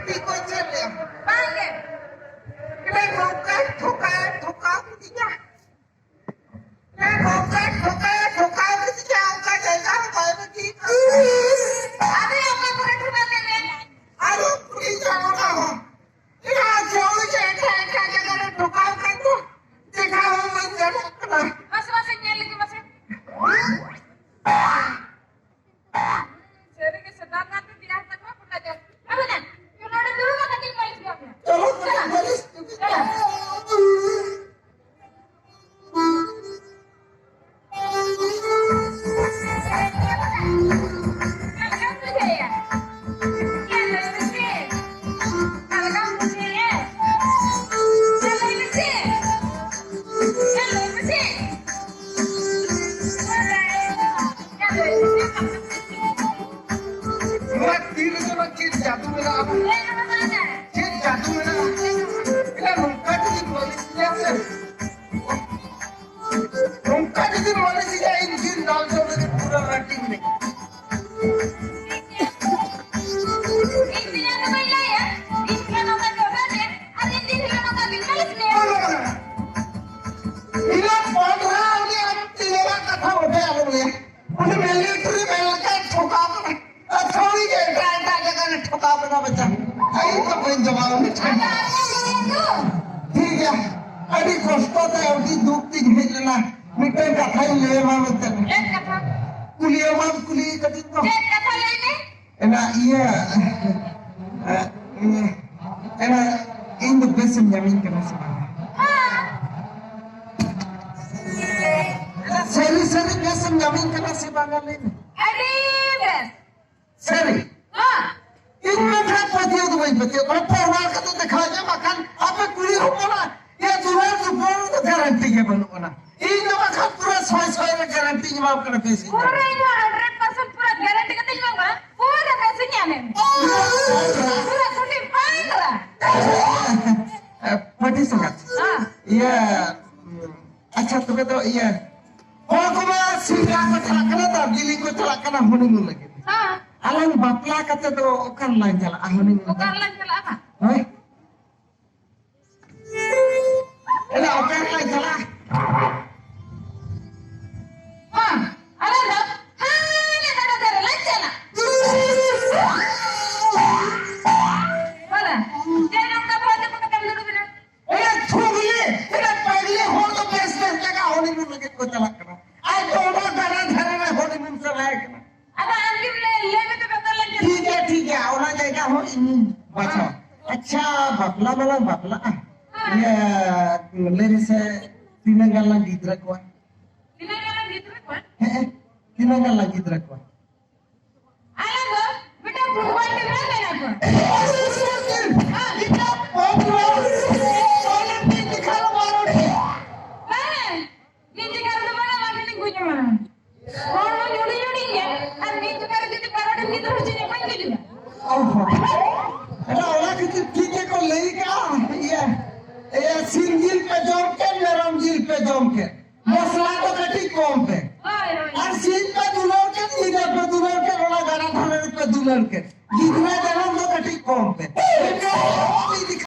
ठीक हो चले Bangke. Kita ठोका किया मैं ठोका किया उनका जैसा है कि अरे आपका पूरा ठुका देंगे। अरे प्लीज आओ ना ये जो क्या जगह ठोका कर दो देखा हो मैं जरा Masih nyali ke masih. Jadi kesedangan itu tidak tahu apa aja. Apa nih? Kalau ada dulu kan nanti main semuanya. चलो मैं तीर से बच्चे जादू मेरा चीज जादू मेरा इला रुका जी बोली से रुका जी बोली से या इंजन डाल दो तो पूरा रैटिंग नहीं इला पढ़ रहा है अब तेरा कथा हो गया लोगे उन्हें मिलिट्री में लगा ठोका थोड़ी के टाटा जगह ने ठोका बना बच्चा आई तो कोई जवाब नहीं ठीक है अभी कष्ट तो अभी दुख ती भेजना मिटे कथा ही ले मां बच्चा कुलिया मां कुली कदी तो एना ये एना इन द बेसन जमीन के नस सरी बेसन जमीन के नस बांगा ले सरी इनमें क्या पतियो तो वही पतियो और परिवार का तो दिखा जाए मकान आप कुली हो ना ये दुनिया तो पूरा तो गारंटी के बनो ना इन जो मकान पूरा सोई में गारंटी के माफ करना पैसे पूरा इनो 100% पूरा गारंटी का नहीं मांगा पूरा पैसे नहीं आने पूरा कुटी पाएगा पति संगत ये अच्छा तुम्हें तो ये को मैं सीधा को चलाना था दिल्ली को चलाना होने नहीं लगे alang bapla kata tu okan lang jala ahoni bukan lang jala apa oi ela okan lang jala ada dah hanya ada lang jala mana jangan kau ada pakai kamu dulu benar ela thugli ela pagle ho to basement jaga honi mein lage ko chala kara ai dono dara dhara mein honi mein chala kara ada anjir le में तो पता लग गया ठीक है आना जाएगा हो बचा अच्छा बापला ये लेने से तीन गल्ला गिद्रा को आला बेटा भगवान के नाम लेना को इतना पॉपुलर ओलंपिक दिखाओ मारो नीचे कर दो बना मारने कुछ मारा कौन जोड़ी है और नीचे कर दे पराठे की तरह चीजें बन गई ओहो अरे ओला किसी टीके को लेगा ये सिंजिल पे जम के नरम जिल पे जम के मसला तो कटी कम पे और सीन पे दुलर के नीचे पे दुलर के रोला गाना धाने पे दुलर के गीत